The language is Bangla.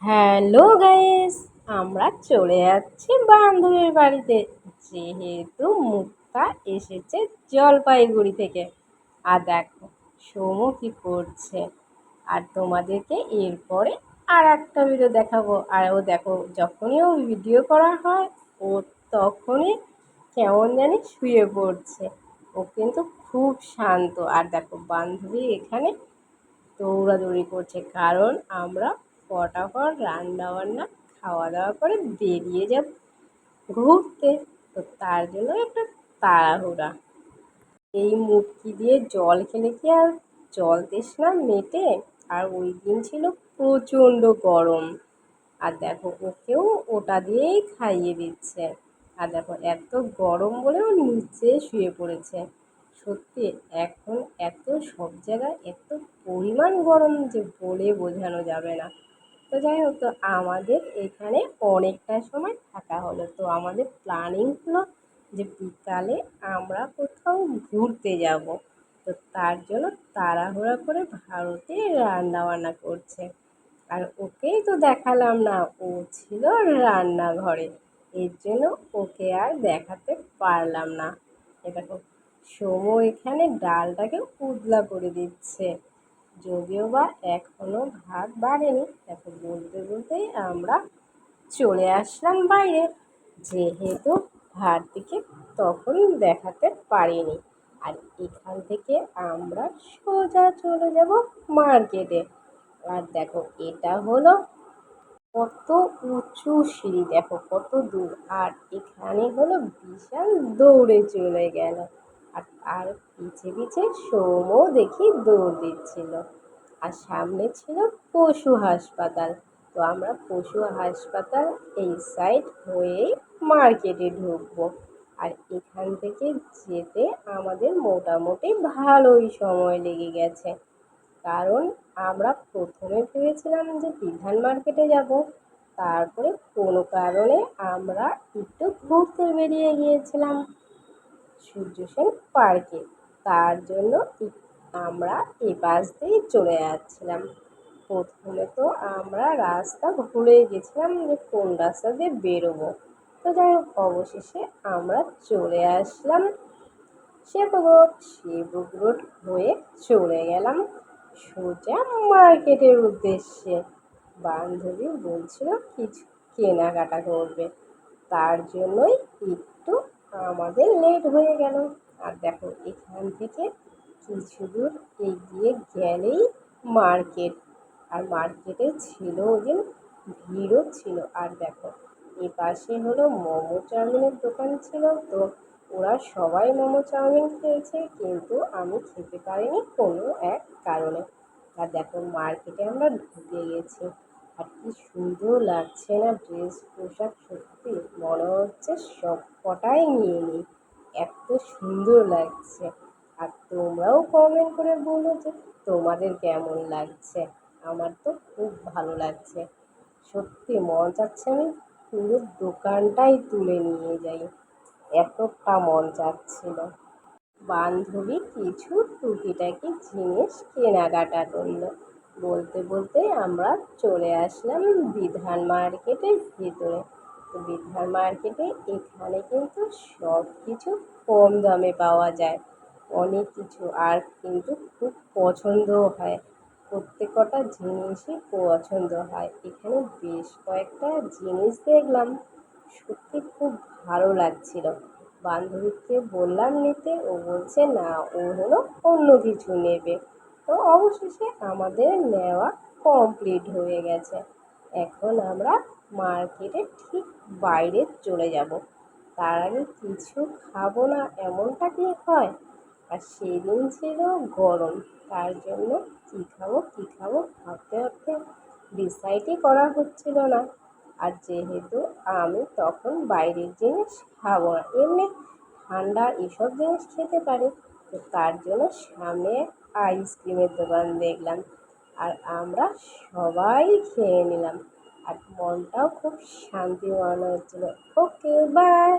হ্যালো গাইস, আমরা চলে যাচ্ছি বান্ধবীর বাড়িতে। যেহেতু মুক্তা এসেছে জলপাইগুড়ি থেকে। আর দেখো সোমু কি করছে। আর তোমাদেরকে এরপরে আর একটা ভিডিও দেখাবো। আর ও দেখো, যখনই ও ভিডিও করা হয় ও তখনই কেমন জানি শুয়ে পড়ছে। ও কিন্তু খুব শান্ত। আর দেখো বান্ধবী এখানে দৌড়াদৌড়ি করছে, কারণ আমরা ফটাফট রান্নাবান্না খাওয়া দাওয়া করে বেরিয়ে যাব ঘুরতে। তো তার জন্য একটা তাড়াহুড়া। এই মুটকি দিয়ে জল খেলে কি আর জল তেষ্ণা মেটে? আর ওই দিন ছিল প্রচণ্ড গরম। আর দেখো ওকেও ওটা দিয়েই খাইয়ে দিচ্ছে। আর দেখো এত গরম বলেও নিচে শুয়ে পড়েছে। সত্যি এখন এত সব জায়গায় এত পরিমাণ গরম যে বলে বোঝানো যাবে না। তো যাই হোক, তো আমাদের এখানে অনেকটা সময় থাকা হলো। তো আমাদের প্ল্যানিং হলো যে বিকালে আমরা কোথাও ঘুরতে যাব। তো তার জন্য তাড়াহুড়া করে ভারতে রান্নাবান্না করছে। আর ওকেই তো দেখালাম না, ও ছিল রান্নাঘরে। এর জন্য ওকে আর দেখাতে পারলাম না। এ দেখো সোমু এখানে ডালটাকে উতলা করে দিচ্ছে। যদিও বা এখনো ভাত বাড়েনি। দেখো বলতে বলতেই আমরা চলে আসলাম বাইরে। যেহেতু ভাতটিকে তখন দেখাতে পারিনি। আর এখান থেকে আমরা সোজা চলে যাব মার্কেটে। আর দেখো এটা হলো কত উঁচু সিঁড়ি, দেখো কত দূর। আর এখানে হলো বিশাল দৌড়ে চলে গেল। আর তার পিছে পিছে সোমও দেখি দৌড় দিচ্ছিল। আর সামনে ছিল পশু হাসপাতাল। তো আমরা পশু হাসপাতাল এই সাইড হয়েই মার্কেটে ঢুকবো। আর এখান থেকে যেতে আমাদের মোটামুটি ভালোই সময় লেগে গেছে। কারণ আমরা প্রথমে ভেবেছিলাম যে বিধান মার্কেটে যাব। তারপরে কোনো কারণে আমরা একটু ঘুরতে বেরিয়ে গিয়েছিলাম সূর্য সেন পার্কে। তার জন্য আমরা এ পাশ দিয়েই চলে যাচ্ছিলাম। প্রথমে তো আমরা রাস্তা ভুলে গেছিলাম যে কোন রাস্তা দিয়ে বেরোবো। তো যাই হোক, অবশেষে আমরা চলে আসলাম সেবক রোড হয়ে চলে গেলাম সোজা মার্কেটের উদ্দেশ্যে। বান্ধবী বলছিল কিছু কেনাকাটা করবে, তার জন্যই একটু আমাদের লেট হয়ে গেল। আর দেখো এখান থেকে কিছু দূর এগিয়ে গেলেই মার্কেট। আর মার্কেটে ছিল ওদিন ভিড়ও ছিল। আর দেখো এপাশে হলো মোমো চাউমিনের দোকান ছিল। তো ওরা সবাই মোমো চাউমিন খেয়েছে, কিন্তু আমি খেতে পারিনি কোনো এক কারণে। আর দেখো মার্কেটে আমরা ঢুকে গেছি। আর কি সুন্দর লাগছে না ড্রেস পোশাক, সত্যি মনে হচ্ছে সব কটাই নিয়ে নিই, এত সুন্দর লাগছে। আর তোমরাও কমেন্ট করে বলো যে তোমাদের কেমন লাগছে। আমার তো খুব ভালো লাগছে। সত্যি মন চাচ্ছে আমি পুরো দোকানটাই তুলে নিয়ে যাই, এতটা মন চাচ্ছিল। বান্ধবী কিছু টুকিটাকি জিনিস কেনাকাটা করলো। বলতে বলতে আমরা চলে আসলাম বিধান মার্কেটের ভিতরে। তো বিধান মার্কেটে এখানে কিন্তু সব কিছু কম দামে পাওয়া যায়, অনেক কিছু। আর কিন্তু খুব পছন্দও হয়, প্রত্যেকটা জিনিসই পছন্দ হয়। এখানে বেশ কয়েকটা জিনিস দেখলাম, সত্যি খুব ভালো লাগছিল। বান্ধবীকে বললাম নিতে, ও বলছে না, ও হলো অন্য কিছু নেবে। তো অবশেষে আমাদের নেওয়া কমপ্লিট হয়ে গেছে। এখন আমরা মার্কেটের ঠিক বাইরে চলে যাব। তার আগে কিছু খাবো না এমনটা কি হয়? আর সেদিন ছিল গরম, তার জন্য কী খাবো ভাবতে ভাবতে ডিসাইডই করা হচ্ছিল না। আর যেহেতু আমি তখন বাইরের জিনিস খাবো না, এমনি ঠান্ডা এসব জিনিস খেতে পারি। তো তার জন্য সামনে আইসক্রিমের দোকান দেখলাম। আর আমরা সবাই খেয়ে নিলাম। আর মনটাও খুব শান্তি মনে হচ্ছিলো। ওকে, বাই।